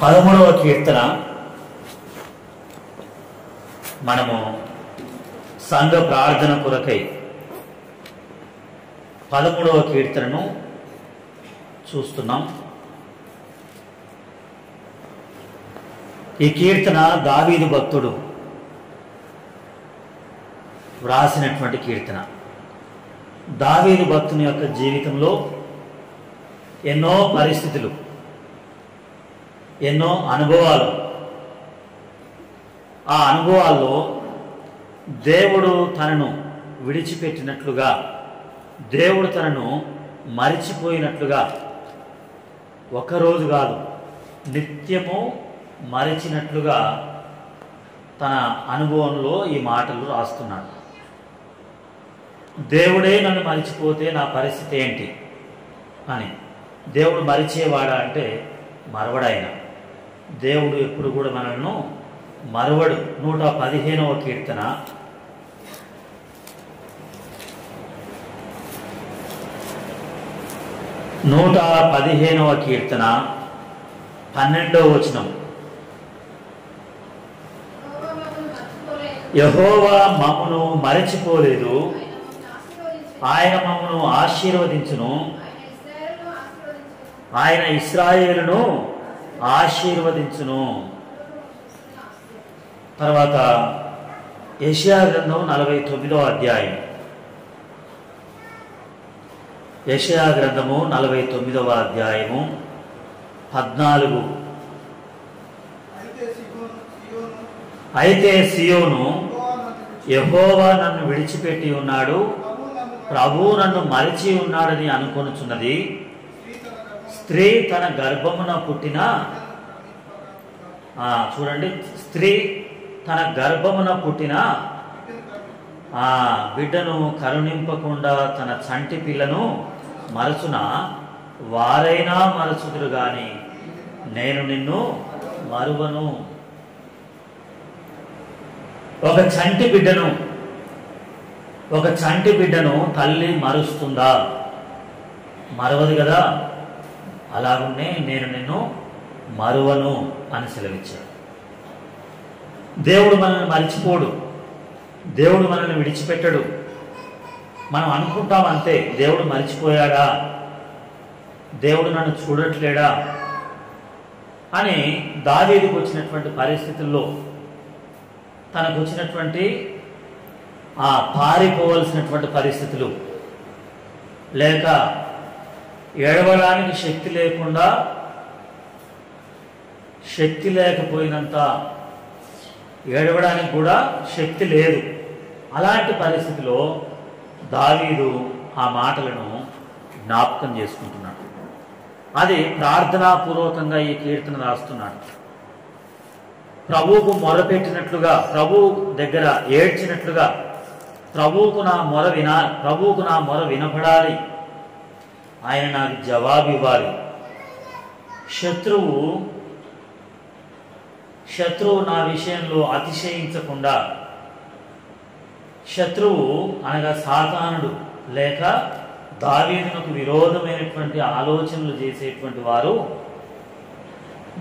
13వ కీర్తన మనము సంఘ ప్రార్థన కొరకై 13వ కీర్తనను చూస్తున్నాం. ఈ కీర్తన దావీదు భక్తుడు వ్రాసినటువంటి కీర్తన. దావీదు భక్తుని యొక్క జీవితంలో ఎన్నో పరిస్థితులు, ఎన్నో అనుభవాలు, ఆ అనుభవాల్లో దేవుడు తనను విడిచిపెట్టినట్లుగా, దేవుడు తనను మరిచిపోయినట్లుగా, ఒకరోజు కాదు నిత్యము మరిచినట్లుగా తన అనుభవంలో ఈ మాటలు రాస్తున్నాడు. దేవుడే నన్ను మరిచిపోతే నా పరిస్థితి ఏంటి అని. దేవుడు మరిచేవాడా అంటే మరవడాయన. దేవుడు ఎప్పుడు కూడా మనల్ని మరవడు. 115వ కీర్తన 115వ కీర్తన 12వ వచనం. యెహోవా మమ్మును మరచిపోలేదు, ఆయన మమ్మును ఆశీర్వదించును, ఆయన ఇశ్రాయేలును ఆశీర్వదించును. తర్వాత యెషయా గ్రంథం 49వ అధ్యాయం. యెషయా గ్రంథము 49వ అధ్యాయము 14. అయితే సియోను, యెహోవా నన్ను విడిచిపెట్టి ఉన్నాడు, ప్రభువు నన్ను మరిచి ఉన్నాడని అనుకొనుచున్నది. స్త్రీ తన గర్భమున పుట్టిన, చూడండి, స్త్రీ తన గర్భమున పుట్టిన బిడ్డను కరుణింపకుండా తన చంటి పిల్లను మరచున, వారైనా మరచుదురు గాని నేను నిన్ను మరువను. ఒక చంటి బిడ్డను తల్లి మరుస్తుందా? మరవదు కదా. అలాగునే నేను నిన్ను మరువను అని సెలవిచ్చాడు. దేవుడు మనల్ని మరిచిపోడు, దేవుడు మనల్ని విడిచిపెట్టడు. మనం అనుకుంటాం అంతే, దేవుడు మరిచిపోయాడా, దేవుడు నన్ను చూడట్లేడా అని. దావీదుకు వచ్చినటువంటి పరిస్థితుల్లో, తనకు వచ్చినటువంటి పారిపోవలసినటువంటి పరిస్థితులు, లేక ఏడవడానికి శక్తి లేకపోయినంత ఏడవడానికి కూడా శక్తి లేదు. అలాంటి పరిస్థితిలో దావీదు ఆ మాటలను జ్ఞాపకం చేసుకుంటున్నాడు. అది ప్రార్థనాపూర్వకంగా ఈ కీర్తన రాస్తున్నాడు. ప్రభువుకు మొరపెట్టినట్లుగా, ప్రభువు దగ్గర ఏడ్చినట్లుగా, ప్రభువుకు నా మొర వినపడాలి, ఆయన నాకు జవాబు ఇవ్వాలి. శత్రువు నా విషయంలో అతిశయించకుండా, శత్రువు అనగా సాతానుడు లేక దావీదునకు విరోధమైనటువంటి ఆలోచనలు చేసేటువంటి వారు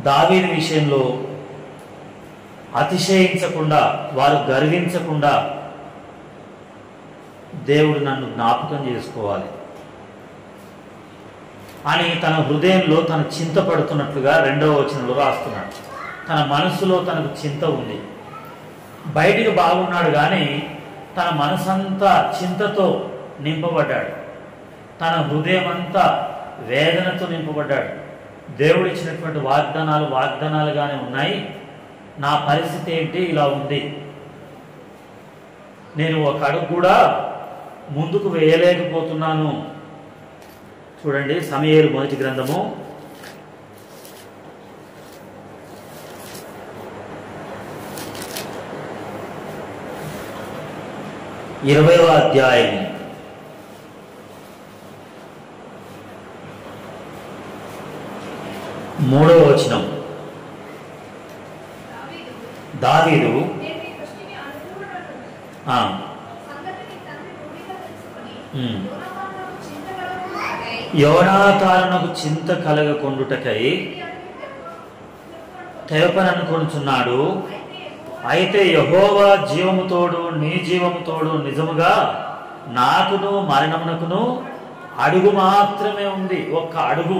దావీదు విషయంలో అతిశయించకుండా, వారు గర్వించకుండా దేవుడు నన్ను జ్ఞాపకం చేసుకోవాలి అని తన హృదయంలో తను చింతపడుతున్నట్లుగా 2వ వచనంలో రాస్తున్నాడు. తన మనసులో తనకు చింత ఉంది. బయటికి బాగున్నాడు కానీ తన మనసంతా చింతతో నింపబడ్డాడు. తన హృదయం అంతా వేదనతో నింపబడ్డాడు. దేవుడు ఇచ్చినటువంటి వాగ్దానాలుగానే ఉన్నాయి. నా పరిస్థితి ఏంటి, ఇలా ఉంది, నేను ఒక అడుగు కూడా ముందుకు వేయలేకపోతున్నాను. చూడండి, సమూయేలు మొదటి గ్రంథము 20వ అధ్యాయం 3వ వచనం. దావీదు యోనాతానునకు చింత కలగకుండుటకై తెరపననుకొనుచున్నాడు. అయితే యెహోవా జీవము తోడు నీ జీవము తోడు నిజముగా నాకును మరణమునకును అడుగు మాత్రమే ఉంది. ఒక్క అడుగు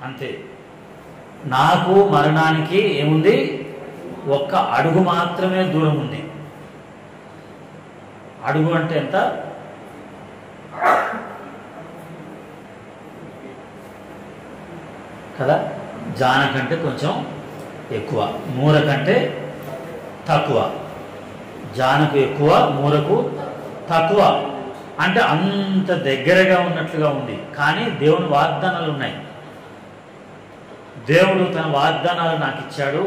అంతే. నాకు మరణానికి ఏముంది? ఒక్క అడుగు మాత్రమే దూరం ఉంది. అడుగు అంటే ఎంత? కదా, జాన కంటే కొంచెం ఎక్కువ, మూర కంటే తక్కువ. జానకు ఎక్కువ, మూరకు తక్కువ. అంటే అంత దగ్గరగా ఉన్నట్లుగా ఉంది. కానీ దేవుని వాగ్దానాలు ఉన్నాయి. దేవుడు తన వాగ్దానాలు నాకు ఇచ్చాడు.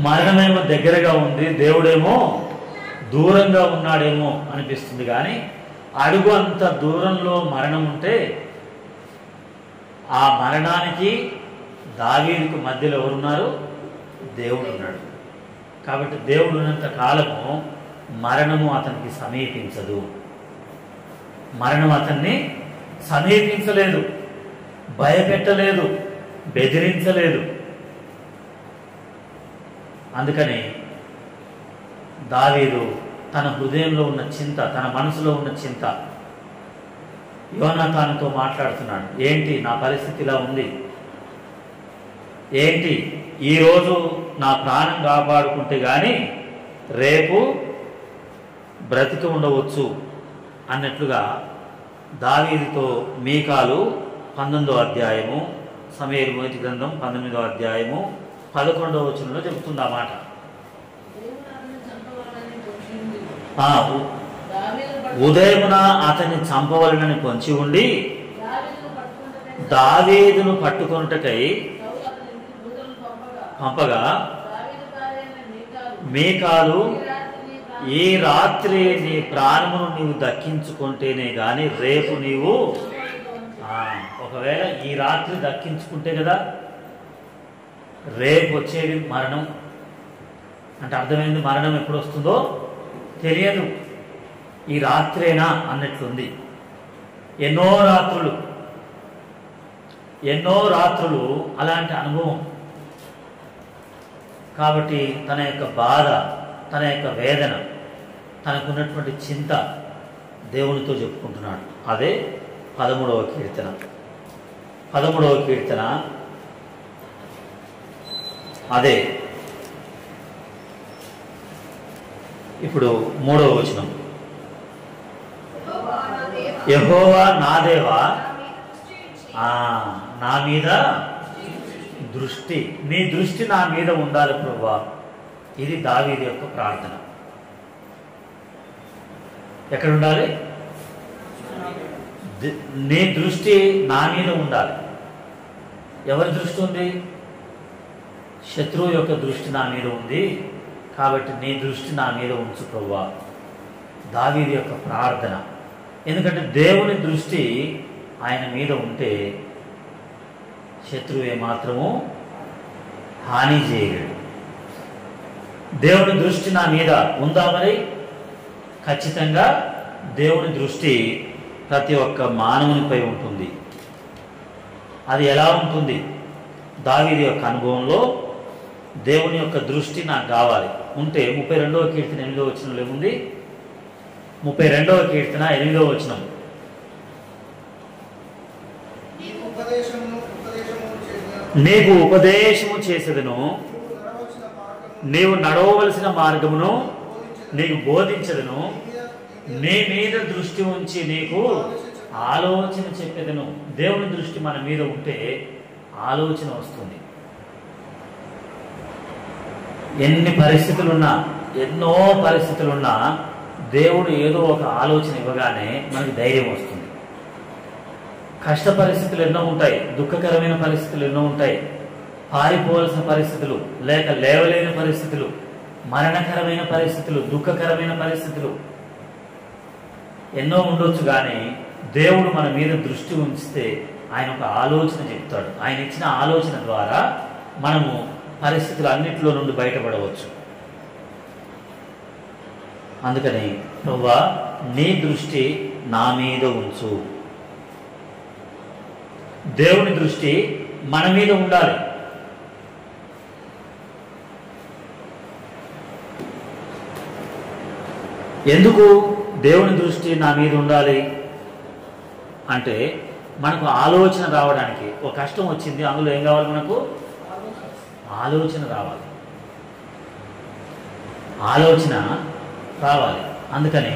మరణమేమో దగ్గరగా ఉంది, దేవుడేమో దూరంగా ఉన్నాడేమో అనిపిస్తుంది. కానీ అడుగు అంత దూరంలో మరణం ఉంటే ఆ మరణానికి దావీదుకు మధ్యలో ఎవరున్నారు? దేవుడు ఉన్నాడు. కాబట్టి దేవుడు ఉన్నంత కాలము మరణము అతనికి సమీపించదు. మరణం అతన్ని సమీపించలేదు, భయపెట్టలేదు, బెదిరించలేదు. అందుకని దావీదు తన హృదయంలో ఉన్న చింత, తన మనసులో ఉన్న చింత యోనాతానుతో మాట్లాడుతున్నాడు. ఏంటి నా పరిస్థితి ఇలా ఉంది, ఏంటి ఈరోజు నా ప్రాణం కాపాడుకుంటే కానీ రేపు బ్రతికి ఉండవచ్చు అన్నట్లుగా దావీదుతో మీకాలు 19వ అధ్యాయము, సమూయేలు మొదటి గ్రంథం 19వ అధ్యాయము 11వ వచనంలో చెబుతుంది ఆ మాట. ఉదయమున అతన్ని చంపవలనని పొంచి ఉండి దావీదును పట్టుకొనుటకై పంపగా మీకాలు ఈ రాత్రి నీ ప్రాణమును నీవు దక్కించుకుంటేనే గాని రేపు నీవు, ఒకవేళ ఈ రాత్రి దక్కించుకుంటే కదా రేపు వచ్చేది మరణం. అంటే అర్థమైంది, మరణం ఎప్పుడు వస్తుందో తెలియదు, ఈ రాత్రేనా అన్నట్లుంది. ఎన్నో రాత్రులు అలాంటి అనుభవం. కాబట్టి తన యొక్క బాధ, తన యొక్క వేదన, తనకున్నటువంటి చింత దేవునితో చెప్పుకుంటున్నాడు. అదే 13వ కీర్తన. 13వ కీర్తన అదే. ఇప్పుడు 3వ వచనం. యెహోవా నా దేవా నా మీద దృష్టి, నీ దృష్టి నా మీద ఉండాలి ప్రభువా. ఇది దావీదు యొక్క ప్రార్థన. ఎక్కడ ఉండాలి? నీ దృష్టి నా మీద ఉండాలి. ఎవరి దృష్టి ఉంది? శత్రువు యొక్క దృష్టి నా మీద ఉంది. కాబట్టి నీ దృష్టి నా మీద ఉంచు ప్రభువా. దావీదు యొక్క ప్రార్థన. ఎందుకంటే దేవుని దృష్టి ఆయన మీద ఉంటే శత్రువు ఏమాత్రము హాని చేయలేడు. దేవుని దృష్టి నా మీద ఉందా? మరి ఖచ్చితంగా దేవుని దృష్టి ప్రతి ఒక్క మానవునిపై ఉంటుంది. అది ఎలా ఉంటుంది? దావీదు యొక్క అనుభవంలో దేవుని యొక్క దృష్టి నాకు కావాలి ఉంటే 32వ కీర్తన 8వ వచనంలో ఏముంది? 32వ కీర్తన 8వ వచనం. నీకు ఉపదేశము చేసేదను, నీవు నడవవలసిన మార్గమును నీకు బోధించదను, నీ మీద దృష్టి ఉంచి నీకు ఆలోచన చెప్పేదను. దేవుని దృష్టి మన మీద ఉంటే ఆలోచన వస్తుంది. ఎన్నో పరిస్థితులున్నా దేవుడు ఏదో ఒక ఆలోచన ఇవ్వగానే మనకి ధైర్యం వస్తుంది. కష్ట పరిస్థితులు ఎన్నో ఉంటాయి, దుఃఖకరమైన పరిస్థితులు ఎన్నో ఉంటాయి, పారిపోవలసిన పరిస్థితులు, లేక లేవలేని పరిస్థితులు, మరణకరమైన పరిస్థితులు, దుఃఖకరమైన పరిస్థితులు ఎన్నో ఉండొచ్చు. కానీ దేవుడు మన మీద దృష్టి ఉంచితే ఆయన ఒక ఆలోచన చెప్తాడు. ఆయన ఇచ్చిన ఆలోచన ద్వారా మనము పరిస్థితులు అన్నిటిలో నుండి బయటపడవచ్చు. అందుకని ప్రభువా నీ దృష్టి నా మీద ఉంచు. దేవుని దృష్టి మన మీద ఉండాలి. ఎందుకు దేవుని దృష్టి నా మీద ఉండాలి అంటే, మనకు ఆలోచన రావడానికి. ఒక కష్టం వచ్చింది, అందులో ఏం కావాలి? మనకు ఆలోచన రావాలి. ఆలోచన రావాలి. అందుకని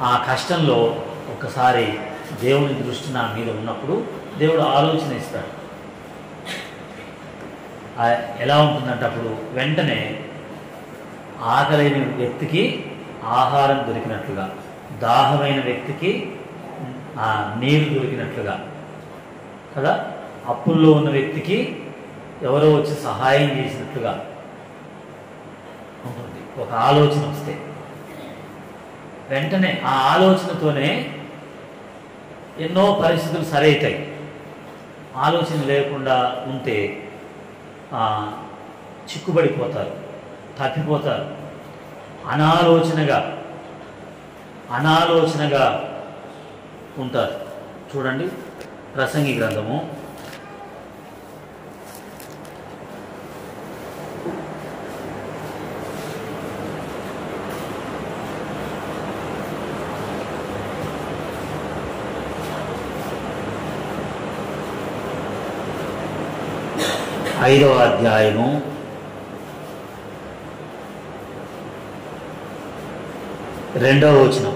ఆ కష్టంలో ఒకసారి దేవుని దృష్టి నా మీద ఉన్నప్పుడు దేవుడు ఆలోచన ఇస్తాడు. ఎలా ఉంటుందంటే, అప్పుడు వెంటనే ఆకలైన వ్యక్తికి ఆహారం దొరికినట్లుగా, దాహమైన వ్యక్తికి నీరు దొరికినట్లుగా కదా, అప్పుల్లో ఉన్న వ్యక్తికి ఎవరో వచ్చి సహాయం చేసినట్లుగా ఉంటుంది. ఒక ఆలోచన వస్తే వెంటనే ఆ ఆలోచనతోనే ఎన్నో పరిస్థితులు సరైతాయి. ఆలోచన లేకుండా ఉంటే చిక్కుబడిపోతారు, తప్పిపోతారు. అనాలోచనగా ఉంటారు. చూడండి, ప్రసంగి గ్రంథము 5వ అధ్యాయము 2వ వచనం.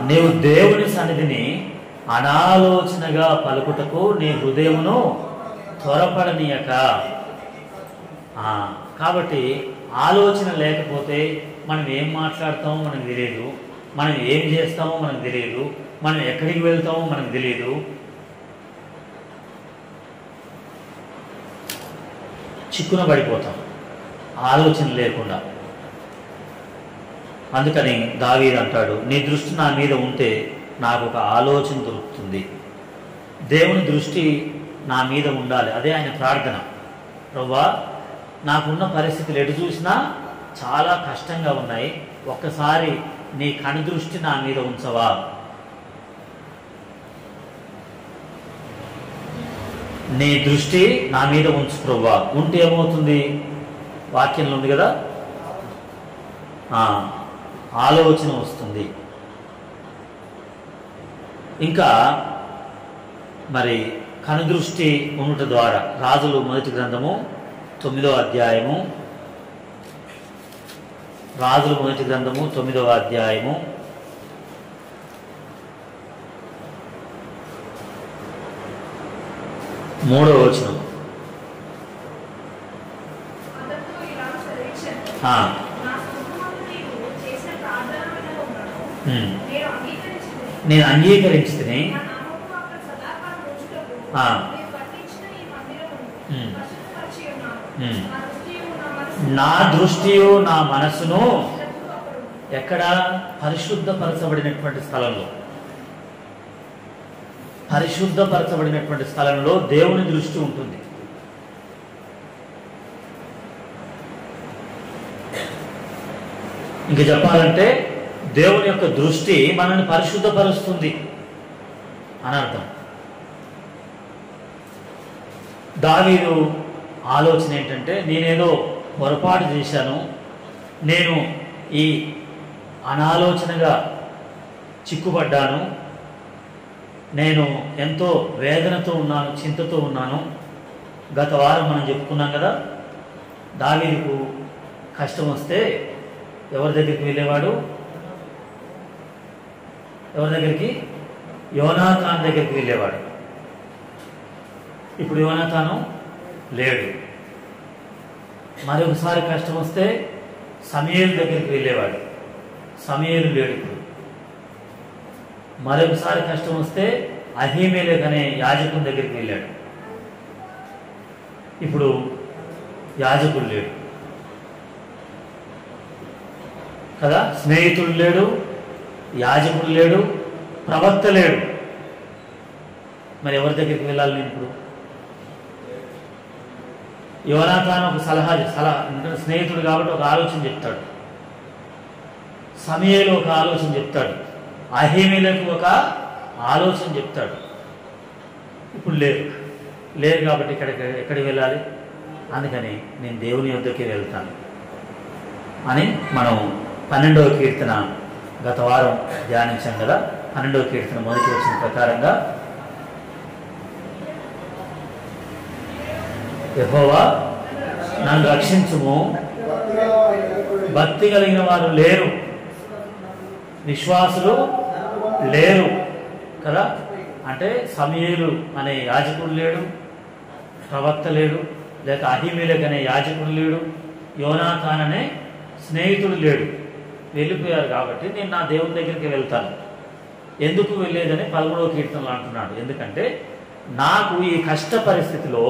నీవు దేవుని సన్నిధిని అనాలోచనగా పలుకుటకు నీ హృదయమును త్వరపడనీయక. కాబట్టి ఆలోచన లేకపోతే మనం ఏం మాట్లాడతామో మనకు తెలియదు, మనం ఏం చేస్తామో మనకు తెలియదు, మనం ఎక్కడికి వెళ్తామో మనకు తెలియదు. చిక్కున పడిపోతాం ఆలోచన లేకుండా. అందుకని దావీదు అంటాడు, నీ దృష్టి నా మీద ఉంటే నాకు ఒక ఆలోచన దొరుకుతుంది. దేవుని దృష్టి నా మీద ఉండాలి. అదే ఆయన ప్రార్థన. ప్రభువా, నాకున్న పరిస్థితులు ఎటు చూసినా చాలా కష్టంగా ఉన్నాయి, ఒక్కసారి నీ కనుదృష్టి నా మీద ఉంచవా. నీ దృష్టి నా మీద ఉంచు ప్రభువా. ఉంటే ఏమవుతుంది? వాక్యంలో ఉంది కదా, ఆలోచన వస్తుంది. ఇంకా మరి కనుదృష్టి ఉండుట ద్వారా రాజులు మొదటి గ్రంథము 9వ అధ్యాయము, రాజులు మొదటి గ్రంథము 9వ అధ్యాయము 3వ వచనం. నేను అంగీకరించితిని, నా దృష్టియు నా మనసును ఎక్కడ? పరిశుద్ధపరచబడినటువంటి స్థలంలో. పరిశుద్ధపరచబడినటువంటి స్థలంలో దేవుని దృష్టి ఉంటుంది. ఇంక చెప్పాలంటే దేవుని యొక్క దృష్టి మనల్ని పరిశుద్ధపరుస్తుంది అని అర్థం. దావీదు ఆలోచన ఏంటంటే, నేనేదో పొరపాటు చేశాను, నేను ఈ అనాలోచనగా చిక్కుపడ్డాను, నేను ఎంతో వేదనతో ఉన్నాను, చింతతో ఉన్నాను. గత వారం మనం చెప్పుకున్నాం కదా, దావీదుకు కష్టం వస్తే ఎవరి దగ్గరికి వెళ్ళేవాడు? ఎవరి దగ్గరికి? యోనాతాను దగ్గరికి వెళ్ళేవాడు. ఇప్పుడు యోనాతాను లేడు. మరొకసారి కష్టం వస్తే సమూయేలు దగ్గరికి వెళ్ళేవాడు. సమూయేలు లేడు ఇప్పుడు. మరొకసారి కష్టం వస్తే అహీమెలెకు అనే యాజకుని దగ్గరికి వెళ్ళాడు. ఇప్పుడు యాజకుడు లేడు కదా, స్నేహితుడు లేడు, యాజకుడు లేడు, ప్రవక్త లేడు. మరి ఎవరి దగ్గరికి వెళ్ళాలి నేను ఇప్పుడు? యోనాతాను ఒక సలహా ఎందుకంటే స్నేహితుడు కాబట్టి ఒక ఆలోచన చెప్తాడు. సమూయేలు ఒక ఆలోచన చెప్తాడు, అహీమెలెకు ఒక ఆలోచన చెప్తాడు. ఇప్పుడు లేరు కాబట్టి ఎక్కడికి వెళ్ళాలి? అందుకని నేను దేవుని యొద్దకే వెళ్తాను అని మనం 12వ కీర్తన గత వారం ధ్యానించాం కదా. 12వ కీర్తన మొదటి వచనం ప్రకారంగా యెహోవా నన్ను రక్షించుము, భక్తి కలిగిన వారు లేరు, విశ్వాసులు లేరు కదా. అంటే సమూయేలు అనే యాజకుడు లేడు, ప్రవక్త లేడు, లేక అహీమెలెకు అనే యాజకుడు లేడు, యోనాతాన్ అనే స్నేహితుడు లేడు, వెళ్ళిపోయారు. కాబట్టి నేను నా దేవుని దగ్గరికి వెళ్తాను. ఎందుకు వెళ్ళేదని 13వ కీర్తనలో అంటున్నాడు. ఎందుకంటే నాకు ఈ కష్ట పరిస్థితిలో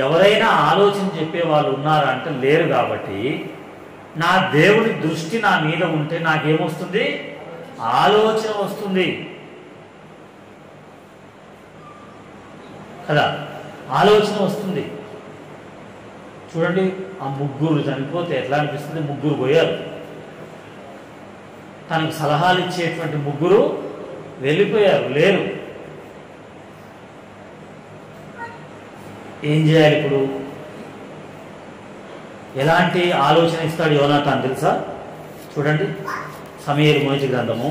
ఎవరైనా ఆలోచన చెప్పే వాళ్ళు ఉన్నారా అంటే లేరు. కాబట్టి నా దేవుని దృష్టి నా మీద ఉంటే నాకేమొస్తుంది? ఆలోచన వస్తుంది కదా, ఆలోచన వస్తుంది. చూడండి, ఆ ముగ్గురు చనిపోతే ఎట్లా అనిపిస్తుంది? ముగ్గురు పోయారు, తనకు సలహాలు ఇచ్చేటువంటి ముగ్గురు వెళ్ళిపోయారు, లేరు. ఏం చేయాలి ఇప్పుడు? ఎలాంటి ఆలోచన ఇస్తాడు యోనాతాన్ తెలుసా? చూడండి, సమూయేలు మొదటి గ్రంథము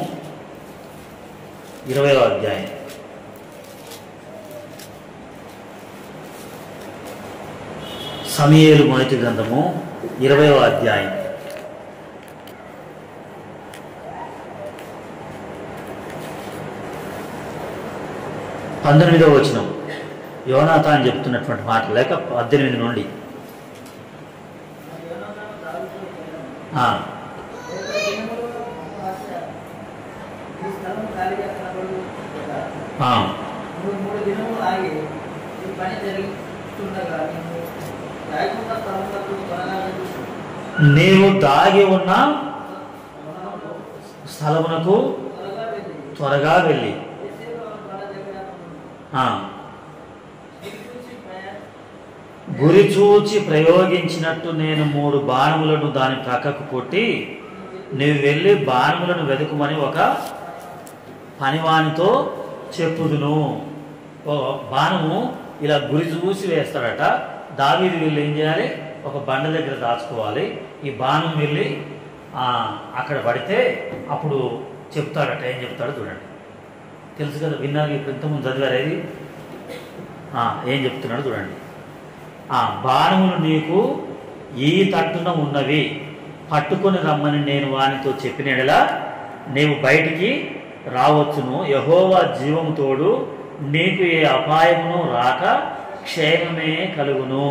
20వ అధ్యాయం. సమూయేలు మొదటి గ్రంథము 20వ అధ్యాయం 19వ వచనం. యోనాతాన్ చెప్తున్నటువంటి మాట, లేక 18 నుండి. నీవు దాగి ఉన్న స్థలమునకు త్వరగా వెళ్ళి గురి చూచి ప్రయోగించినట్టు నేను 3 బాణములను దాని ప్రక్కకు కొట్టి నీవు వెళ్ళి బాణములను వెతుకుమని ఒక పనివానితో చెప్పుదును. బాణము ఇలా గురి చూసి వేస్తాడట. దావీదు వెళ్ళి ఏం చేయాలి? ఒక బండ దగ్గర దాచుకోవాలి. ఈ బాణం వెళ్ళి అక్కడ పడితే అప్పుడు చెప్తాడట. ఏం చెప్తాడో చూడండి, తెలుసు కదా, విన్నారు, ఇప్పుడు ఇంతకుముందు చదివారు. అది ఏం చెప్తున్నాడు చూడండి. బాణములు నీకు ఈ తట్టున ఉన్నవి, పట్టుకొని రమ్మని నేను వానితో చెప్పినలా నీవు బయటికి రావచ్చును. యెహోవా జీవము తోడు, నీకు ఏ అపాయమును రాక క్షేమమే కలుగును.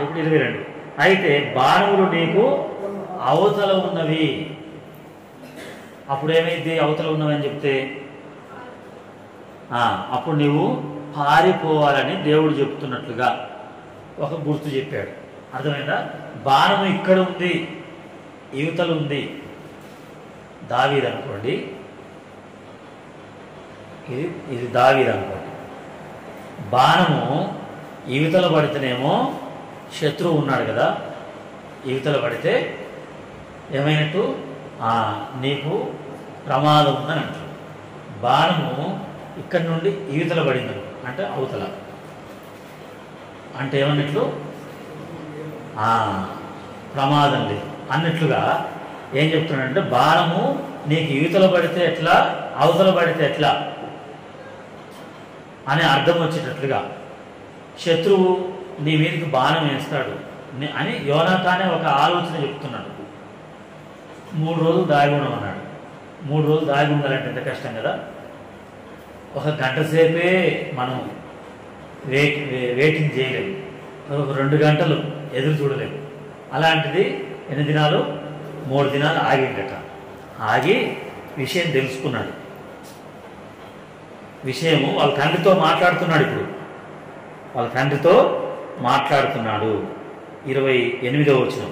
ఇప్పుడు 22. అయితే బాణములు నీకు అవతల ఉన్నవి. అప్పుడు ఏమైంది? అవతల ఉన్నవని చెప్తే అప్పుడు నీవు పారిపోవాలని దేవుడు చెప్తున్నట్లుగా ఒక గుర్తు చెప్పాడు. అర్థమైందా? బాణము ఇక్కడ ఉంది, యువతలు ఉంది. దావీదు అనుకోండి, ఇది దావీదు అనుకోండి. బాణము యువతల పడితేనేమో శత్రువు ఉన్నాడు కదా, యువతల పడితే ఏమైనట్టు? నీకు ప్రమాదం ఉందని అంటారు. బాణము ఇక్కడి నుండి యువతల పడింది అంటే అవతల అంటే ఏమన్నట్లు? ప్రమాదం లేదు అన్నట్లుగా ఏం చెప్తున్నాడంటే, బాణము నీకు యువతల పడితే ఎట్లా, అవతల పడితే ఎట్లా అనే అర్థం వచ్చేటట్లుగా శత్రువు నీ మీదకి బాణం వేస్తాడు అని యోనాతానే ఒక ఆలోచన చెప్తున్నాడు. 3 రోజులు దాగి ఉండమన్నాడు. 3 రోజులు దాగి ఉండాలంటే ఎంత కష్టం కదా. ఒక గంట సేపే మనం వెయిటింగ్ చేయలేము, ఒక 2 గంటలు ఎదురు చూడలేము. అలాంటిది ఎన్ని దినాలు? 3 దినాలు ఆగిండట. ఆగి విషయం తెలుసుకున్నాడు. విషయము వాళ్ళ తండ్రితో మాట్లాడుతున్నాడు. ఇప్పుడు వాళ్ళ తండ్రితో మాట్లాడుతున్నాడు. 28వ వచనం.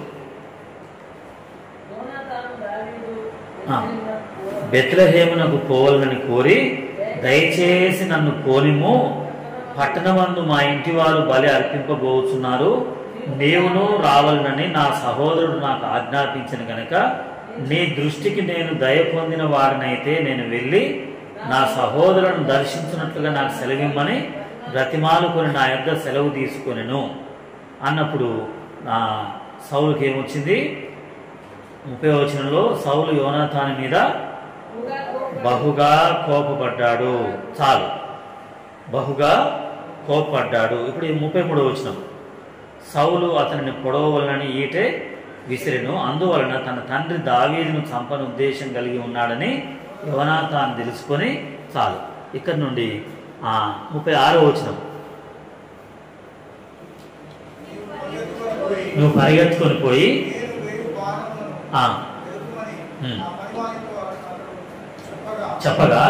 బెత్లెహేమునకు పోవాలని కోరి దయచేసి నన్ను పోనిము, పట్టణమందు మా ఇంటి వారు బలి అర్పింపబోతున్నారు, నీవును రావాలని నా సహోదరుడు నాకు ఆజ్ఞాపించిన గనక నీ దృష్టికి నేను దయ పొందిన వాడినైతే నేను వెళ్ళి నా సహోదరులను దర్శించినట్లుగా నాకు సెలవిమ్మని బ్రతిమాలుకొని నా యొద్ద సెలవు తీసుకొనెను అన్నప్పుడు సౌలుకి ఏమొచ్చింది? 30వ వచనంలో సౌలు యోనాతాను మీద బహుగా కోపపడ్డాడు. చాలు, బహుగా కోపపడ్డాడు. ఇప్పుడు 33వ వచనం, సౌలు అతనిని పొడవవలనని ఈటే విసిరెను, అందువలన తన తండ్రి దావీదును చంపని ఉద్దేశం కలిగి ఉన్నాడని యోనాతాను తెలుసుకొని, చాలు. ఇక్కడ నుండి 36వ వచనం, నువ్వు పరిగెత్తుకొని పోయి చెప్పగా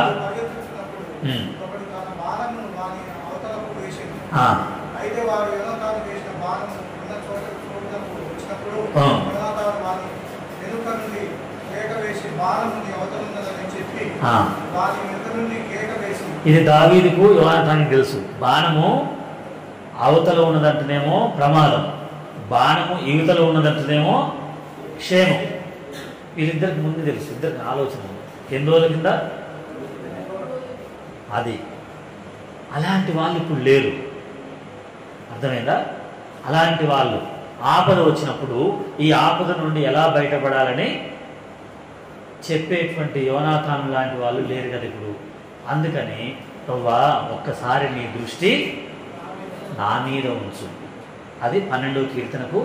ఇది దావీదుకు యోనాతానుకు తెలుసు. బాణము అవతల ఉన్నదంటేనేమో ప్రమాదం, బాణము యువతలో ఉన్నదంటేనేమో క్షేమం. వీళ్ళిద్దరికి ముందు తెలుసు, ఇద్దరికి ఆలోచన. ఎన్ని రోజుల కింద అది. అలాంటి వాళ్ళు ఇప్పుడు లేరు, అర్థమైందా? అలాంటి వాళ్ళు ఆపద వచ్చినప్పుడు ఈ ఆపద నుండి ఎలా బయటపడాలని చెప్పేటువంటి యోనాతాను లాంటి వాళ్ళు లేరు కదా ఇప్పుడు. అందుకని ప్రభువా ఒక్కసారి నీ దృష్టి నా మీద ఉంచు. అది 12వ కీర్తనకు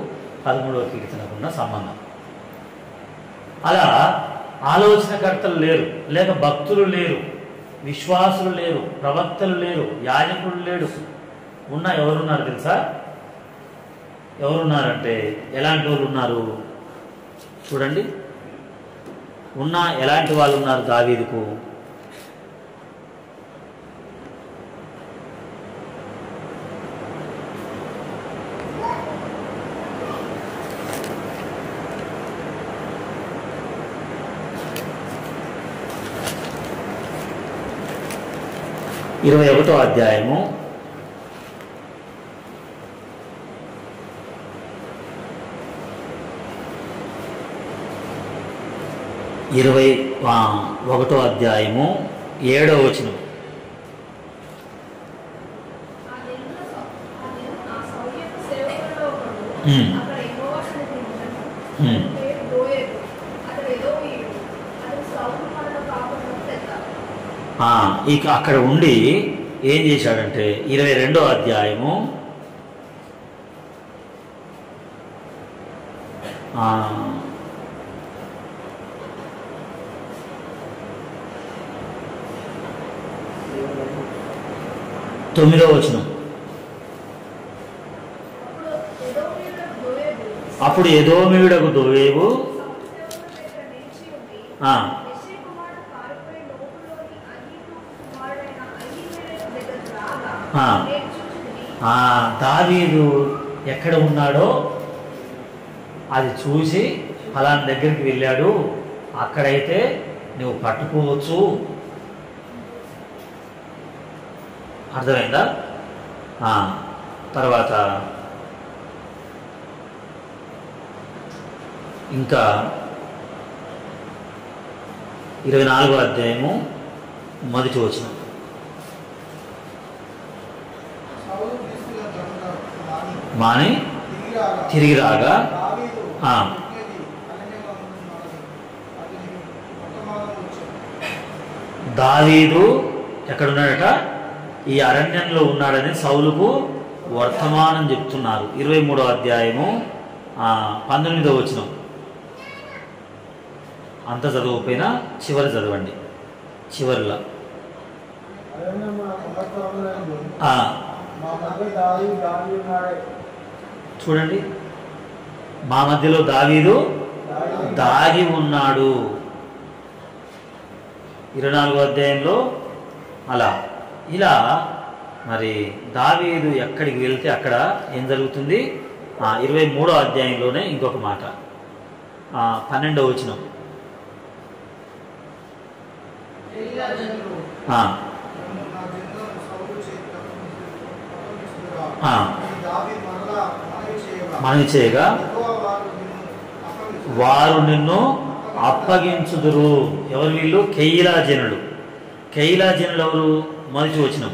13వ కీర్తనకు ఉన్న సంబంధం. అలా ఆలోచనకర్తలు లేరు, లేక భక్తులు లేరు, విశ్వాసులు లేరు, ప్రవక్తలు లేరు, యాజకులు లేడు. ఎవరున్నారు తెలుసా? ఎవరున్నారంటే ఎలాంటి వాళ్ళు ఉన్నారు చూడండి. ఎలాంటి వాళ్ళు ఉన్నారు దావీదుకు? ఇరవై 21వ అధ్యాయము 21వ అధ్యాయము 7వ వచనం. ఇక అక్కడ ఉండి ఏం చేశాడంటే 22వ అధ్యాయము 9వ వచనం. అప్పుడు ఎదోమీయుడగు దోయేగు దావీదు ఎక్కడ ఉన్నాడో అది చూసి ఫలానా దగ్గరికి వెళ్ళాడు, అక్కడైతే నువ్వు పట్టుకోవచ్చు. అర్థమైందా? తర్వాత ఇంకా 24వ అధ్యాయము 1వ వచనం. మాని తిరిగి రాగా దావీదు ఎక్కడున్నాడట? ఈ అరణ్యంలో ఉన్నాడని సౌలుకు వర్తమానం చెప్తున్నారు. 23వ అధ్యాయము 19వ వచనం. అంత చదవకపోయినా చివరి చదవండి, చివరిలో. చూడండి, మా మధ్యలో దావీదు దాగి ఉన్నాడు. 24వ అధ్యాయంలో అలా ఇలా మరి దావీదు ఎక్కడికి వెళ్తే అక్కడ ఏం జరుగుతుంది? 23వ అధ్యాయంలోనే ఇంకొక మాట, 12వ వచనం. మనవి చేయగా వారు నిన్ను అప్పగించుదురు. ఎవరు వీళ్ళు? కెయిలా జనులు. కెయిలా జనులు ఎవరు? మొదటి వచనం.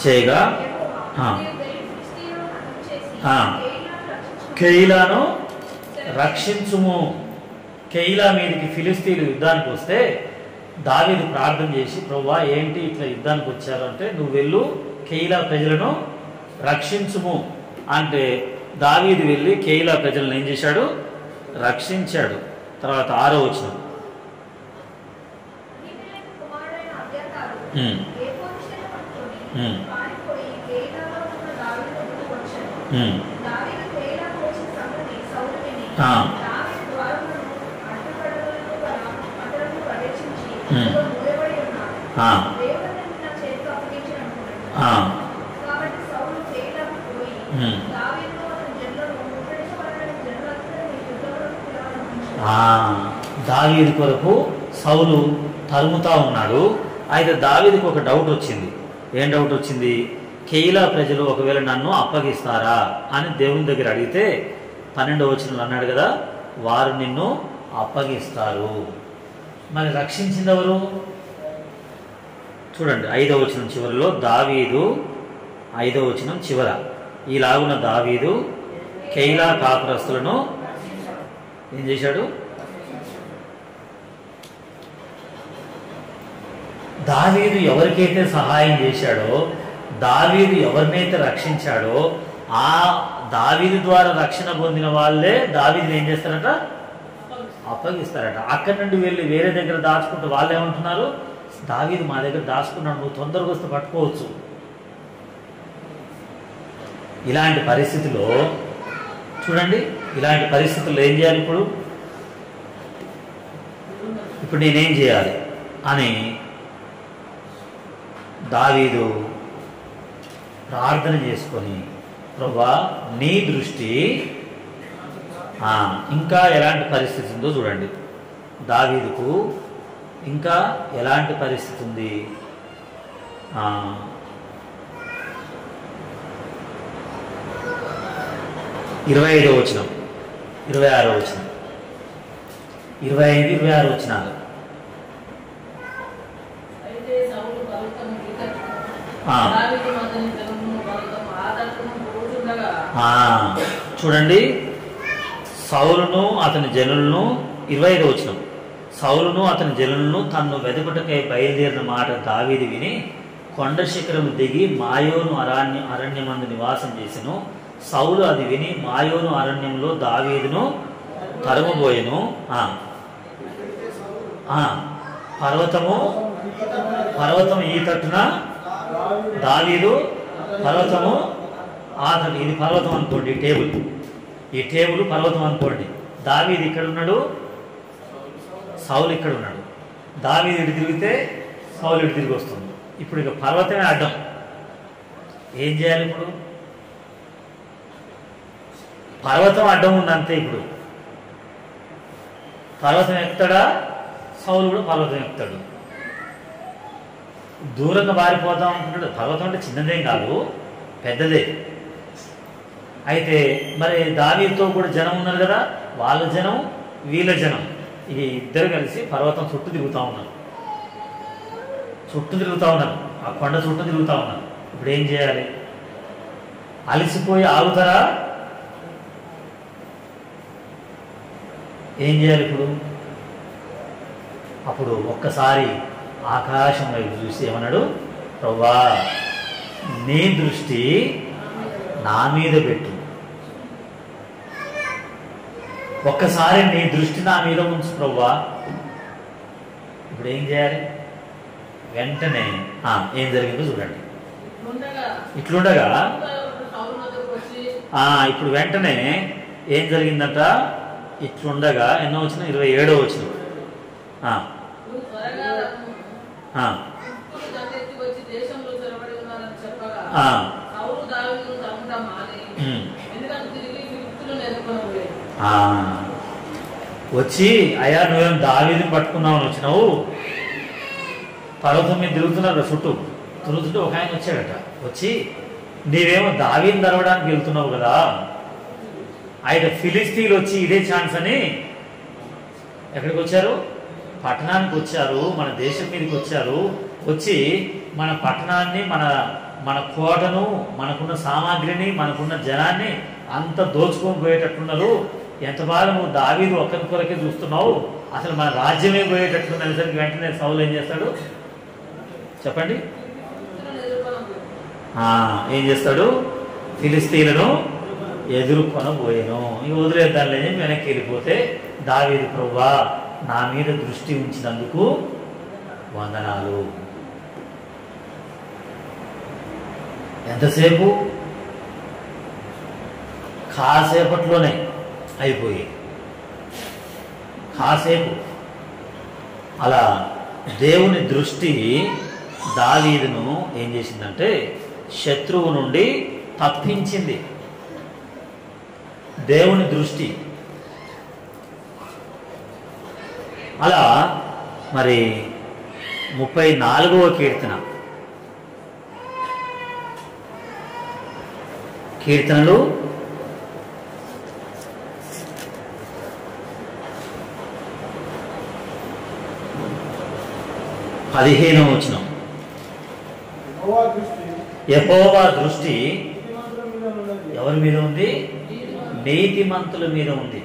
చేయగా కెయిలాను రక్షించుము. కెయిలా మీదకి ఫిలిస్తీన్లు యుద్ధానికి వస్తే దావీదు ప్రార్థన చేసి, ప్రభువా ఏంటి ఇట్లా యుద్ధానికి వచ్చారు అంటే, నువ్వు వెళ్ళు కెయిలా ప్రజలను రక్షించుము అంటే దావీదు వెళ్ళి కెయిలా ప్రజలను ఏం చేశాడు? రక్షించాడు. తర్వాత 6వ వచనం. దావీదు కొరకు సౌలు తరుముతా ఉన్నాడు. అయితే దావీదుకు ఒక డౌట్ వచ్చింది. ఏం డౌట్ వచ్చింది? కెయిలా ప్రజలు ఒకవేళ నన్ను అప్పగిస్తారా అని దేవుని దగ్గర అడిగితే 12వ వచనంలో అన్నాడు కదా, వారు నిన్ను అప్పగిస్తారు. మరి రక్షించింది ఎవరు? చూడండి 5వ వచనం చివరిలో దావీదు, 5వ వచనం చివర, ఈలాగున దావీదు కెయిలా కాపురస్తులను ఏం చేశాడు? దావీదు ఎవరికైతే సహాయం చేశాడో, దావీదు ఎవరినైతే రక్షించాడో, ఆ దావీదు ద్వారా రక్షణ పొందిన వాళ్ళే దావీదుని ఏం చేస్తారట? అప్పగిస్తారట. అక్కడి నుండి వెళ్ళి వేరే దగ్గర దాచుకుంటూ వాళ్ళు ఏమంటున్నారు? దావీదు మా దగ్గర దాచుకున్నాడు, నువ్వు తొందరగా వస్తే పట్టుకోవచ్చు. ఇలాంటి పరిస్థితిలో చూడండి, ఇలాంటి పరిస్థితుల్లో ఏం చేయాలి? ఇప్పుడు నేనేం చేయాలి అని దావీదు ప్రార్థన చేసుకొని, ప్రభువా నీ దృష్టి, ఇంకా ఎలాంటి పరిస్థితి ఉందో చూడండి. దావీదుకు ఇంకా ఎలాంటి పరిస్థితి ఉంది? 25వ వచనం, 26వ వచనం, 25, 26 వచనాలు. చూడండి, సౌలును అతని జనులను, 25వ వచనం, సౌలును అతని జనులను తన్ను వెదుకుటకై బయలుదేరిన మాట దావీదు విని కొండ శిఖరము దిగి మాయోను అరణ్యమందు నివాసం చేసెను. సౌలు అది విని మాయోను అరణ్యంలో దావీదును తరుమబోయెను. పర్వతము ఈ తట్టున దావీదు, పర్వతము ఆ తట్టు. ఇది పర్వతం అనుకోండి, ఈ టేబుల్ పర్వతం అనుకోండి. దావీదు ఇక్కడ ఉన్నాడు, సౌలు ఇక్కడ ఉన్నాడు. దావీదు ఇటు తిరిగితే సౌలు ఇటు తిరిగి వస్తుంది. ఇప్పుడు ఇక పర్వతమే అడ్డం. ఏం చేయాలి ఇప్పుడు? పర్వతం అడ్డం ఉంది అంతే. ఇప్పుడు పర్వతం ఎక్కుతాడా? సౌలు కూడా పర్వతం ఎక్కుతాడు. దూరంగా పారిపోతాం అనుకుంటాడు. పర్వతం అంటే చిన్నదేం కాదు, పెద్దదే. అయితే మరి దావీదుతో కూడా జనం ఉన్నారు కదా, వాళ్ళ జనం వీళ్ళ జనం, ఈ ఇద్దరు కలిసి పర్వతం చుట్టూ తిరుగుతూ ఉన్నారు. ఆ కొండ చుట్టూ తిరుగుతూ ఉన్నారు. ఇప్పుడు ఏం చేయాలి? అలసిపోయి ఆగుతారా? ఏం చేయాలి ఇప్పుడు? అప్పుడు ఒక్కసారి ఆకాశం వైపు చూసి ఏమన్నాడు? ప్రభువా నీ దృష్టి నా మీద పెట్టు, ఒక్కసారి నీ దృష్టి నా మీద ఉంచు ప్రభువా. ఇప్పుడు ఏం చేయాలి? వెంటనే ఏం జరిగిందో చూడండి. ఇట్లుండగా ఇప్పుడు వెంటనే ఏం జరిగిందట? ఇట్లుండగా ఎన్నో వచ్చిన? 27వ వచనం. వచ్చి అయ్యా నువ్వేం దావీదుని పట్టుకున్నావు అని వచ్చినావు, తర్వాత మీరు తిరుగుతున్నారు చుట్టూ తిరుగుతుంటే ఒక ఆయన వచ్చాడట. వచ్చి నీవేమో దావీదుని తరవడానికి వెళ్తున్నావు కదా, అయితే ఫిలిస్తీన్లు వచ్చి ఇదే ఛాన్స్ అని ఎక్కడికి వచ్చారు? పట్టణానికి వచ్చారు, మన దేశం మీదకి వచ్చారు. వచ్చి మన పట్టణాన్ని, మన కోటను, మనకున్న సామాగ్రిని, మనకున్న జనాన్ని అంత దోచుకొని పోయేటట్టున్నారు. ఎంత బాగా నువ్వు దావీదు ఒక్కరి కొరకే చూస్తున్నావు, అసలు మన రాజ్యమే పోయేటట్లుందనేసరికి వెంటనే సౌలు ఏం చేస్తాడు చెప్పండి? ఏం చేస్తాడు? ఫిలిస్తీన్లను ఎదుర్కొనబోయాను. ఇక వదిలేద్దాం లేని వెనక్కి వెళ్ళిపోతే దావీదు ప్రభువా నా మీద దృష్టి ఉంచినందుకు వందనాలు. ఎంతసేపు? కాసేపట్లోనే అయిపోయి కాసేపు. అలా దేవుని దృష్టి దావీదును ఏం చేసిందంటే శత్రువు నుండి తప్పించింది. దేవుని దృష్టి అలా. మరి 34వ కీర్తనలు 15వ వచనం. యెహోవా దృష్టి ఎవరి మీద ఉంది? నీతిమంతుల మీద ఉంది.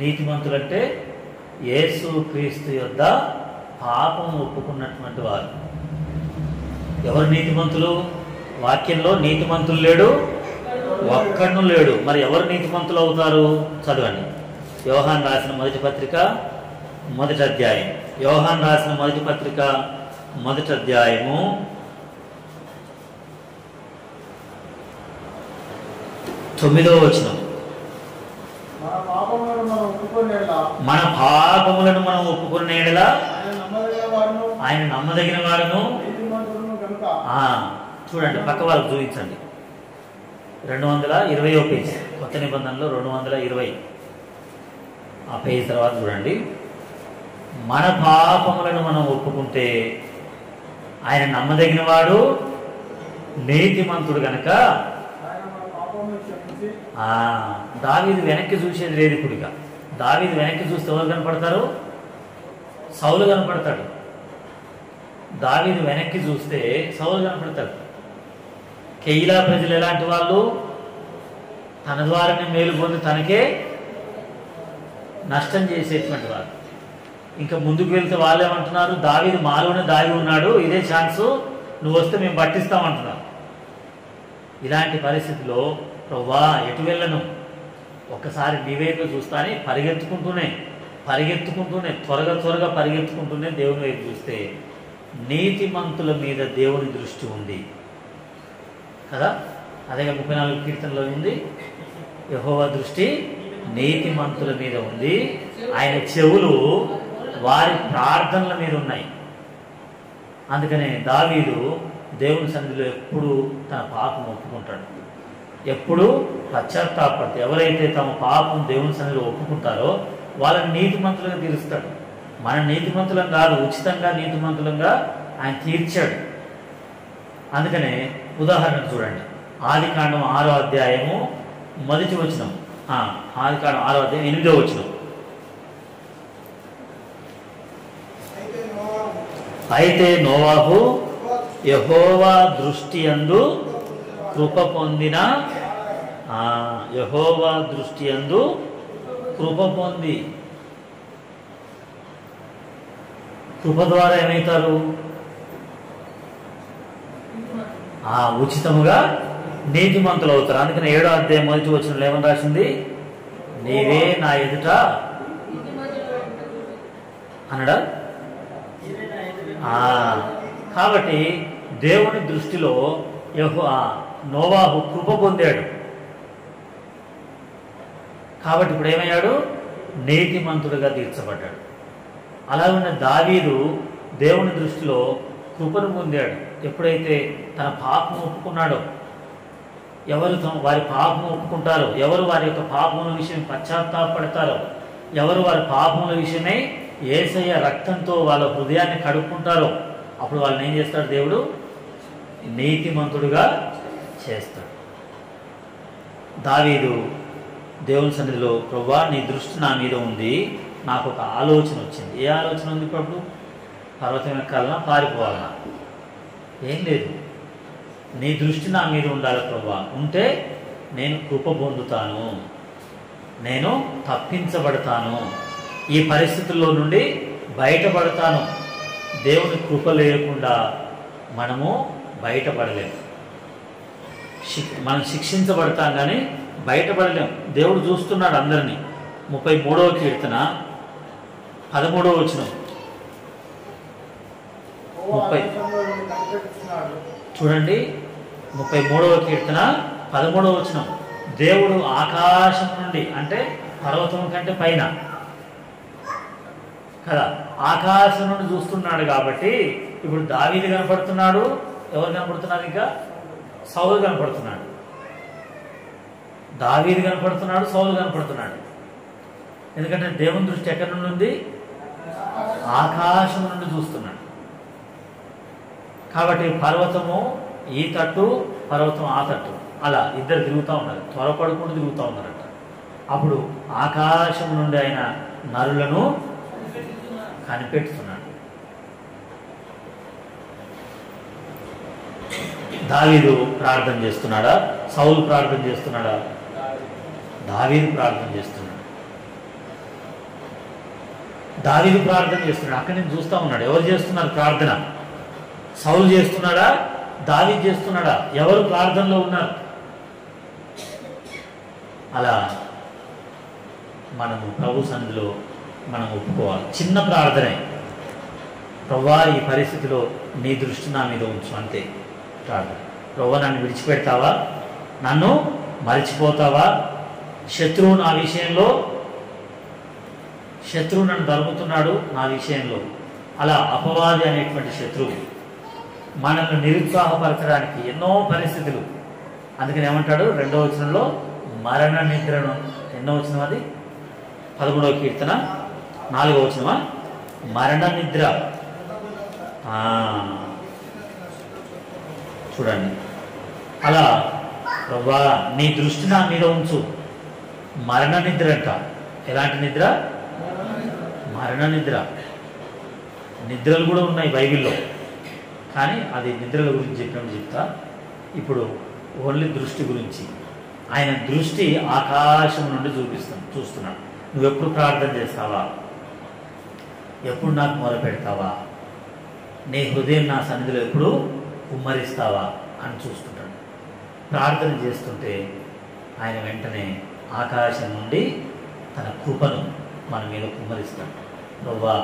నీతిమంతులు అంటే యేసు క్రీస్తు యొద్ద పాపం ఒప్పుకున్నటువంటి వారు. ఎవరు నీతిమంతులు? వాక్యంలో నీతిమంతులు లేడు, ఒక్కడును లేడు. మరి ఎవరు నీతిమంతులు అవుతారు? చదవండి. యోహాను రాసిన మొదటి పత్రిక 1వ అధ్యాయం. యోహాను రాసిన మొదటి పత్రిక 1వ అధ్యాయము 9వ వచనం. మన పాపములను మనం ఒప్పుకున్న యెడల ఆయన నమ్మదగిన వాడును. చూడండి, పక్క వాళ్ళకు చూపించండి. 220వ పేజ్, కొత్త నిబంధనలో 220 ఆ పేజ్ తర్వాత చూడండి. మన పాపములను మనం ఒప్పుకుంటే ఆయన నమ్మదగిన వాడు, నీతిమంతుడు గనక. దావీదు వెనక్కి చూసేది లేదు. ఇప్పుడు ఇక దావీదు వెనక్కి చూస్తే ఎవరు కనపడతారు? సౌలు కనపడతాడు. దావీదు వెనక్కి చూస్తే సౌలు కనపడతాడు. కెయిలా ప్రజలు ఎలాంటి వాళ్ళు? తన ద్వారానే మేలు పొంది తనకే నష్టం చేసేటువంటి వారు. ఇంకా ముందుకు వెళ్తే వాళ్ళు ఏమంటున్నారు? దావీదు మాలోనే దాగి ఉన్నాడు, ఇదే ఛాన్సు, నువ్వు వస్తే మేము పట్టిస్తామంటున్నారు. ఇలాంటి పరిస్థితిలో ప్రభువా ఎటు వెళ్ళను, ఒక్కసారి నీవైపు చూస్తానే పరిగెత్తుకుంటూనే త్వరగా పరిగెత్తుకుంటూనే దేవుని వైపు చూస్తే నీతిమంతుల మీద దేవుని దృష్టి ఉంది కదా. అదే 34 కీర్తనలో ఉంది, యెహోవా దృష్టి నీతిమంతుల మీద ఉంది, ఆయన చెవులు వారి ప్రార్థనల మీద ఉన్నాయి. అందుకనే దావీదు దేవుని సన్నిధిలో ఎప్పుడు తన పాపం ఒప్పుకుంటాడు, ఎప్పుడు పశ్చాత్తాపడతాడు. ఎవరైతే తమ పాపం దేవుని సన్నిధిలో ఒప్పుకుంటారో వాళ్ళని నీతిమంతులుగా తీరుస్తాడు. మన నీతిమంతులం కాదు, ఉచితంగా నీతిమంతులంగా ఆయన తీర్చాడు. అందుకనే ఉదాహరణ చూడండి, ఆదికాండం 6వ అధ్యాయము 1వ వచనం. ఆదికాండం 6వ అధ్యాయం 8వ వచనం. అయితే నోవాహు యెహోవా దృష్టి యందు కృప పొందిన, యెహోవా దృష్టి యందు కృప పొంది. కృప ద్వారా ఏమవుతారు? ఉచితముగా నీతిమంతులు అవుతారు. అందుకని 7వ అధ్యాయం 1వ వచనంలో ఏమని రాసింది? నీవే నా ఎదుట అనడా. కాబట్టి దేవుని దృష్టిలో నోవాహు కృప పొందాడు. కాబట్టి ఇప్పుడు ఏమయ్యాడు? నీతిమంతుడుగా తీర్చబడ్డాడు. అలా ఉన్న దావీదు దేవుని దృష్టిలో కృపను పొందాడు. ఎప్పుడైతే తన పాపం ఒప్పుకున్నాడో, ఎవరు వారి పాపం ఒప్పుకుంటారో, ఎవరు వారి యొక్క పాపం విషయం పశ్చాత్తాపడతారో, ఎవరు వారి పాపముల విషయమై యేసయ్య రక్తంతో వాళ్ళ హృదయాన్ని కడుక్కుంటారో అప్పుడు వాళ్ళని ఏం చేస్తాడు? దేవుడు నీతిమంతుడుగా చేస్తాడు. దావీదు దేవుని సన్నిధిలో, ప్రభువా నీ దృష్టి నా మీద ఉంది, నాకు ఒక ఆలోచన వచ్చింది. ఏ ఆలోచన ఉంది ప్రభు? పర్వతం ఎక్కాలన్నా పారిపోవాలన్నా? ఏం లేదు, నీ దృష్టి నా మీద ఉండాలి ప్రభువా. ఉంటే నేను కృప పొందుతాను, నేను తప్పించబడతాను, ఈ పరిస్థితుల్లో నుండి బయటపడతాను. దేవుని కృప లేకుండా మనము బయటపడలేము. మనం శిక్షించబడతాం కానీ బయటపడలేం. దేవుడు చూస్తున్నాడు అందరినీ. 33వ కీర్తన 13వ వచనం. చూడండి, 33వ కీర్తన 13వ వచనం. దేవుడు ఆకాశం నుండి, అంటే పర్వతం కంటే పైన కదా, ఆకాశం నుండి చూస్తున్నాడు. కాబట్టి ఇప్పుడు దావీదు కనపడుతున్నాడు. ఎవరు కనపడుతున్నారు? ఇంకా సౌలు కనపడుతున్నాడు. దావీదు కనపడుతున్నాడు, సౌలు కనపడుతున్నాడు. ఎందుకంటే దేవుని దృష్టి ఎక్కడి నుండి ఉంది? ఆకాశం నుండి చూస్తున్నాడు. కాబట్టి పర్వతము ఈ తట్టు, పర్వతం ఆ తట్టు, అలా ఇద్దరు తిరుగుతూ ఉన్నారు, త్వరపడుకుంటూ తిరుగుతూ ఉన్నారట. అప్పుడు ఆకాశం నుండి ఆయన నరులను కనిపెడుతున్నాడు. దావీదు ప్రార్థన చేస్తున్నాడా? సౌలు ప్రార్థన చేస్తున్నాడా? దావీదు ప్రార్థన చేస్తున్నాడు. దావీదు ప్రార్థన చేస్తున్నాడు. అక్కడి నుంచి చూస్తూ ఉన్నాడు. ఎవరు చేస్తున్నారు ప్రార్థన? సౌలు చేస్తున్నాడా? దావీదు చేస్తున్నాడా? ఎవరు ప్రార్థనలో ఉన్నారు? అలా మనము ప్రభు సన్నిధిలో మనం ఒప్పుకోవాలి. చిన్న ప్రార్థనే, ప్రభువా ఈ పరిస్థితిలో నీ దృష్టి నా మీద ఉంచు, అంతే ప్రార్థన. ప్రభువా నన్ను విడిచిపెడతావా? నన్ను మరిచిపోతావా? శత్రువు నా విషయంలో, శత్రువు నన్ను దొరుకుతున్నాడు నా విషయంలో. అలా అపవాది అనేటువంటి శత్రువు మనల్ని నిరుత్సాహపరచడానికి ఎన్నో పరిస్థితులు. అందుకని ఏమంటాడు 2వ వచనంలో? మరణ నిద్రను. ఎన్నో వచనం అది? 13వ కీర్తన 4వ వచనమా? మరణ నిద్ర. చూడండి, అలా ప్రభువా నీ దృష్టి నా మీద ఉంచు. మరణ నిద్ర అంట. ఎలాంటి నిద్ర? మరణ నిద్ర. నిద్రలు కూడా ఉన్నాయి బైబిల్లో, కానీ అది నిద్రల గురించి చెప్పినప్పుడు చెప్తా. ఇప్పుడు ఓన్లీ దృష్టి గురించి. ఆయన దృష్టి ఆకాశం నుండి చూస్తున్నాడు. నువ్వెప్పుడు ప్రార్థన చేస్తావా? ఎప్పుడు నాకు మొరపెడతావా? నీ హృదయం నా సన్నిధిలో ఎప్పుడు కుమ్మరిస్తావా అని చూస్తుంటాడు. ప్రార్థన చేస్తుంటే ఆయన వెంటనే ఆకాశం నుండి తన కృపను మన మీద కుమ్మరిస్తాడు. ప్రభువా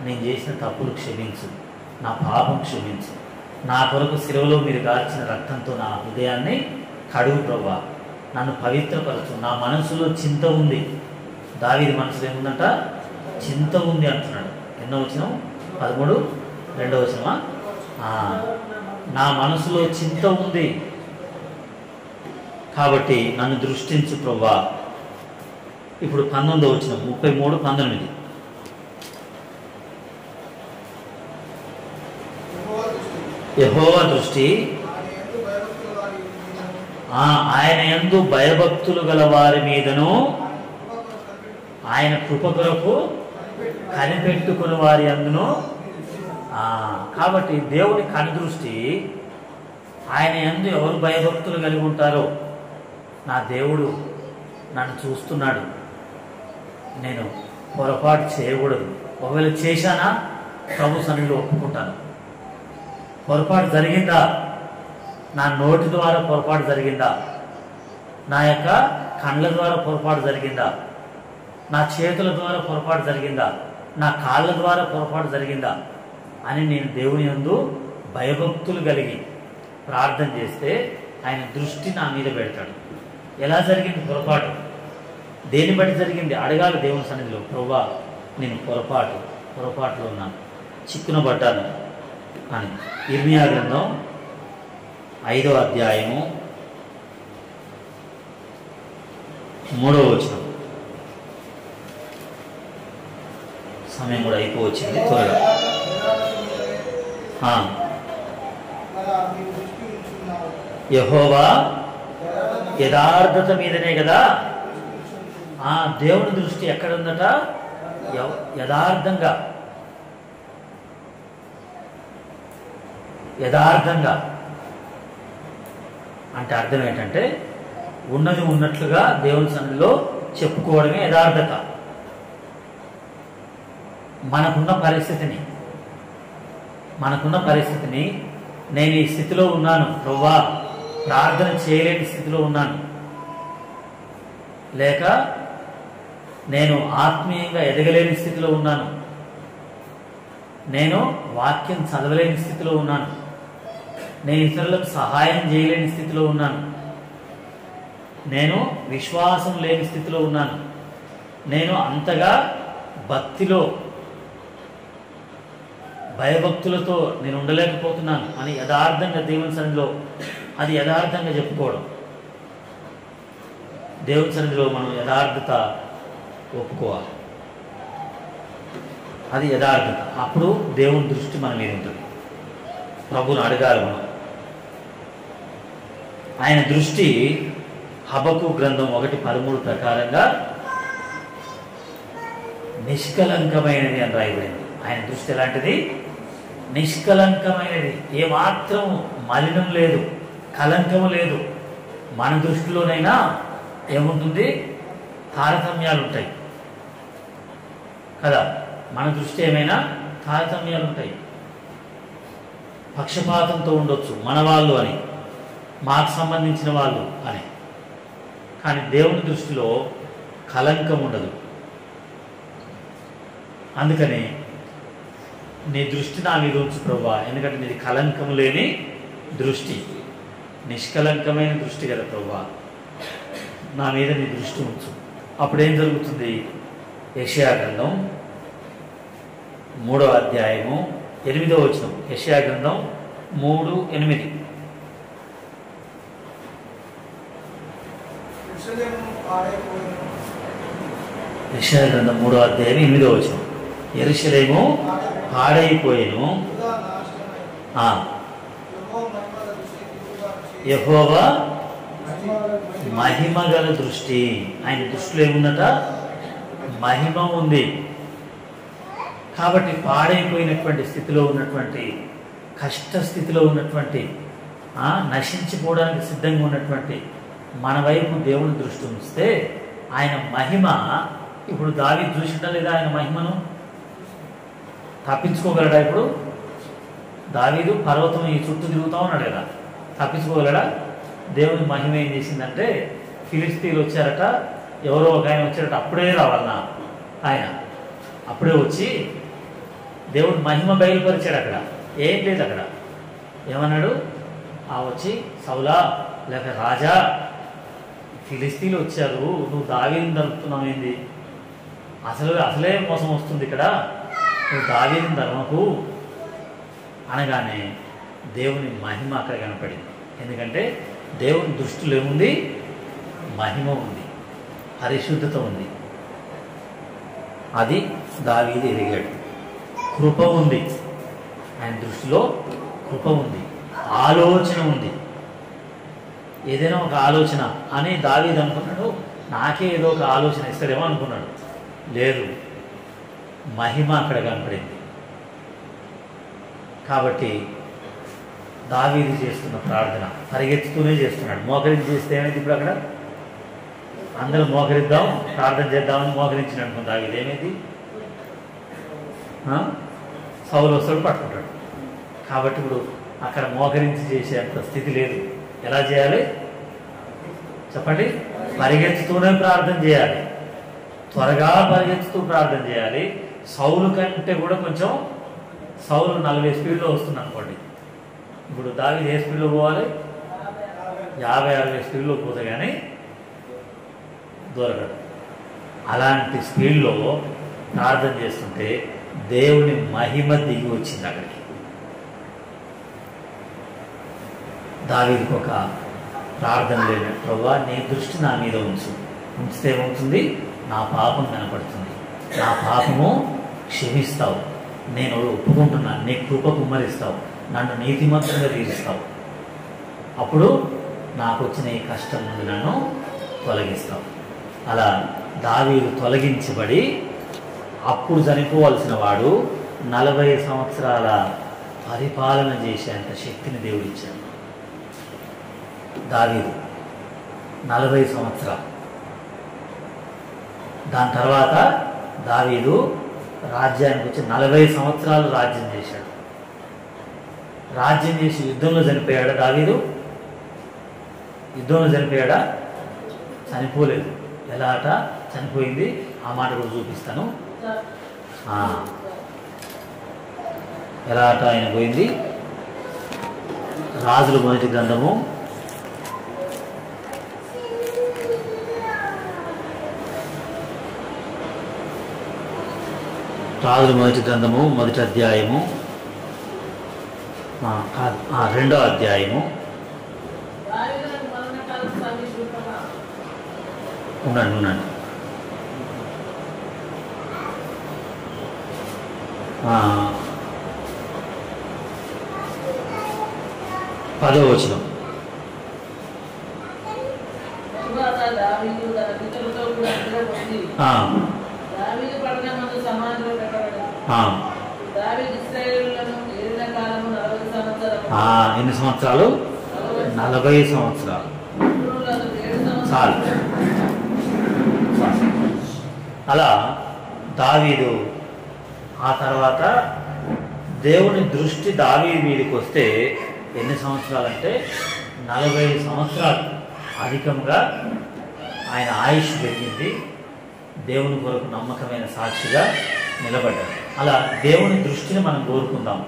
నేను చేసిన తప్పులు క్షమించు, నా పాపం క్షమించు, నా కొరకు శిలువలో మీరు గార్చిన రక్తంతో నా హృదయాన్ని కడుగు ప్రభువా, నన్ను పవిత్రపరచు. నా మనసులో చింత ఉంది. దావీదు మనసులో ఏముందంట? చింత ఉంది అంటున్నాడు. ఎన్నో వచనం? 13, 2వ వచనమా? నా మనసులో చింత ఉంది కాబట్టి నన్ను దృష్టించు ప్రభువా. ఇప్పుడు 19వ వచనం, 33, 19. యెహోవా దృష్టి ఆయన యందు భయభక్తులు గల వారి మీదను, ఆయన కృప కొరకు కనిపెట్టుకుని వారి అందును. కాబట్టి దేవుని కనుదృష్టి ఆయన యందు ఎవరు భయభక్తులు కలిగి ఉంటారో, నా దేవుడు నన్ను చూస్తున్నాడు, నేను పొరపాటు చేయకూడదు. ఒకవేళ చేశానా ప్రభు సన్నిధిలో ఒప్పుకుంటాను. పొరపాటు జరిగిందా? నా నోటి ద్వారా పొరపాటు జరిగిందా? నా యొక్క కండ్ల ద్వారా పొరపాటు జరిగిందా? నా చేతుల ద్వారా పొరపాటు జరిగిందా? నా కాళ్ళ ద్వారా పొరపాటు జరిగిందా అని నేను దేవుని యందు భయభక్తులు కలిగి ప్రార్థన చేస్తే ఆయన దృష్టి నా మీద పెడతాడు. ఎలా జరిగింది పొరపాటు? దేన్ని బట్టి జరిగింది అడగాలి దేవుని సన్నిధిలో. ప్రభువా నేను పొరపాటులో ఉన్నాను, చిక్కున పడ్డాను అని. ఇర్మియా గ్రంథం 5వ అధ్యాయము 3వ వచనం. సమయం కూడా అయిపోవచ్చింది త్వరగా. యెహోవా యథార్థత మీదనే కదా. దేవుని దృష్టి ఎక్కడ ఉందట? యథార్థంగా. యథార్థంగా అంటే అర్థం ఏంటంటే ఉన్నది ఉన్నట్లుగా దేవుని సన్నిధిలో చెప్పుకోవడమే యథార్థత. మనకున్న పరిస్థితిని నేను ఈ స్థితిలో ఉన్నాను ప్రభువా, ప్రార్థన చేయలేని స్థితిలో ఉన్నాను, లేక నేను ఆత్మీయంగా ఎదగలేని స్థితిలో ఉన్నాను, నేను వాక్యం చదవలేని స్థితిలో ఉన్నాను, నేను ఇతరులకు సహాయం చేయలేని స్థితిలో ఉన్నాను, నేను విశ్వాసం లేని స్థితిలో ఉన్నాను, నేను అంతగా భక్తిలో భయభక్తులతో నేను ఉండలేకపోతున్నాను అని యథార్థంగా దేవుని సన్నిధిలో అది యథార్థంగా చెప్పుకోవడం. దేవుని సన్నిధిలో మనం యథార్థత ఒప్పుకోవాలి. అది యథార్థత. అప్పుడు దేవుని దృష్టి మన మీద ఉంటుంది. ప్రభువుని అడగాలి మనం. ఆయన దృష్టి హబక్కు గ్రంథం 1:13 ప్రకారంగా నిష్కలంకమైనది అని రాయబడింది. ఆయన దృష్టి ఎలాంటిది? నిష్కలంకమైనది. ఏమాత్రం మలినం లేదు, కలంకము లేదు. మన దృష్టిలోనైనా ఏముంటుంది? తారతమ్యాలు ఉంటాయి కదా. మన దృష్టి ఏమైనా తారతమ్యాలు ఉంటాయి. పక్షపాతంతో ఉండొచ్చు, మన వాళ్ళు అని, మాకు సంబంధించిన వాళ్ళు అని. కానీ దేవుని దృష్టిలో కలంకం ఉండదు. అందుకని నీ దృష్టి నా మీద ఉంచు ప్రభువా, ఎందుకంటే నీది కలంకం లేని దృష్టి, నిష్కలంకమైన దృష్టి కదా ప్రభువా, నా మీద నీ దృష్టి ఉంచు. అప్పుడేం జరుగుతుంది? యెషయా గ్రంథం 3వ అధ్యాయము 8వ వచనం. యెషయా గ్రంథం 3:8. యెషయా గ్రంథం 3వ అధ్యాయం 8వ వచనం. యెరూషలేము పాడైపోయెను, యెహోవా మహిమ గల దృష్టి. ఆయన దృష్టిలో ఏముందట? మహిమ ఉంది. కాబట్టి పాడైపోయినటువంటి స్థితిలో ఉన్నటువంటి, కష్ట స్థితిలో ఉన్నటువంటి, నశించిపోవడానికి సిద్ధంగా ఉన్నటువంటి మన వైపు దేవుని దృష్టి ఉంచితే ఆయన మహిమ, ఇప్పుడు దావీదు చూసిందా లేదా ఆయన మహిమను? తప్పించుకోగలడా? ఇప్పుడు దావీదు పర్వతం ఈ చుట్టూ తిరుగుతూ ఉన్నాడు కదా, తప్పించుకోగలడా? దేవుని మహిమ ఏం చేసిందంటే, ఫిలిస్తీన్లు వచ్చారట, ఎవరో ఒక ఆయన వచ్చారట, అప్పుడే రావాలన్నా ఆయన అప్పుడే వచ్చి దేవుడు మహిమ బయలుపరిచాడు. అక్కడ ఏం లేదు. అక్కడ ఏమన్నాడు? వచ్చి సౌలా లేక రాజా, ఫిలిస్తీన్లు వచ్చారు, నువ్వు దావీదుని తరుపుతున్నావు ఏంది? అసలే మోసం వస్తుంది ఇక్కడ, నువ్వు దావీదుని తరమకు అనగానే దేవుని మహిమ అక్కడ కనపడింది. ఎందుకంటే దేవుని దృష్టిలో ఏముంది? మహిమ ఉంది, పరిశుద్ధత ఉంది. అది దావీదు ఎదిగాడు. కృప ఉంది, ఆయన దృష్టిలో కృప ఉంది, ఆలోచన ఉంది. ఏదైనా ఒక ఆలోచన అని దావీదు అనుకున్నాడు, నాకే ఏదో ఒక ఆలోచన ఇస్తాడేమో అనుకున్నాడు. లేదు, మహిమ అక్కడ కనపడింది. కాబట్టి దావీదు చేస్తున్న ప్రార్థన పరిగెత్తుతూనే చేస్తున్నాడు. మోకరించి చేస్తే ఏమైంది? ఇప్పుడు అక్కడ అందరూ మోకరిద్దాం, ప్రార్థన చేద్దామని మోకరించిన అనుకున్న దావీదు ఏమైంది? సౌలు వస్తాడు, పట్టుకుంటాడు. కాబట్టి ఇప్పుడు అక్కడ మోకరించి చేసేంత స్థితి లేదు. ఎలా చేయాలి చెప్పండి? పరిగెత్తుతూనే ప్రార్థన చేయాలి, త్వరగా పరిగెత్తుతూ ప్రార్థన చేయాలి. సౌలు కంటే కూడా కొంచెం, సౌలు 40 స్పీడ్లో వస్తుంది అనుకోండి, ఇప్పుడు దావీదు ఏ స్పీడ్లో పోవాలి? 50-60 స్పీడ్లో పోతే కానీ దొరకడు. అలాంటి స్పీడ్లో ప్రార్థన చేస్తుంటే దేవుని మహిమ దిగి వచ్చింది అక్కడికి. దావీదుకు ఒక ప్రార్థన లేదు, ప్రభువా నీ దృష్టి నా మీద ఉంచితే ఏమవుతుంది? నా పాపం కనపడుతుంది, నా పాపము క్షమిస్తావు, నేను ఒప్పుకుంటున్నాను, నీ కృప కుమ్మరిస్తావు, నన్ను నీతిమంతులుగా తీరుస్తావు, అప్పుడు నాకు వచ్చిన ఈ కష్టం నుండి నన్ను తొలగిస్తావు. అలా దావీదు తొలగించబడి అప్పుడు చనిపోవలసిన వాడు 40 సంవత్సరాల పరిపాలన చేసేంత శక్తిని దేవుడిచ్చాడు. దావీదు 40 సంవత్సరాలు. దాని తర్వాత దావీదు రాజ్యానికి వచ్చి 40 సంవత్సరాలు రాజ్యం చేశాడు. రాజ్యం చేసి యుద్ధంలో చనిపోయాడా దావీదు? యుద్ధంలో చనిపోయాడా? చనిపోలేదు. ఎలా అట చనిపోయింది, ఆ మాట కూడా చూపిస్తాను. ఎలా అట ఆయన పోయింది. రాజుల మొదటి గ్రంథము 1వ అధ్యాయము 2వ అధ్యాయము. ఉండండి 10వ వచనం. ఎన్ని సంవత్సరాలు? 40 సంవత్సరాలు. చాలు. అలా దావీదు ఆ తర్వాత దేవుని దృష్టి దావీదు మీదకి వస్తే ఎన్ని సంవత్సరాలు అంటే 40 సంవత్సరాలు అధికంగా ఆయన ఆయుష్ పెరిగింది. దేవుని కొరకు నమ్మకమైన సాక్షిగా నిలబడ్డాడు. అలా దేవుని దృష్టిని మనం కోరుకుందాం.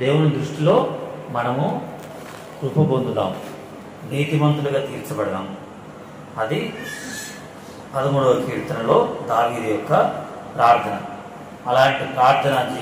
దేవుని దృష్టిలో మనము కృప పొందుదాం, నీతిమంతులుగా తీర్చబడదాం. అది 13వ కీర్తనలో దావీదు యొక్క ప్రార్థన. అలాంటి ప్రార్థన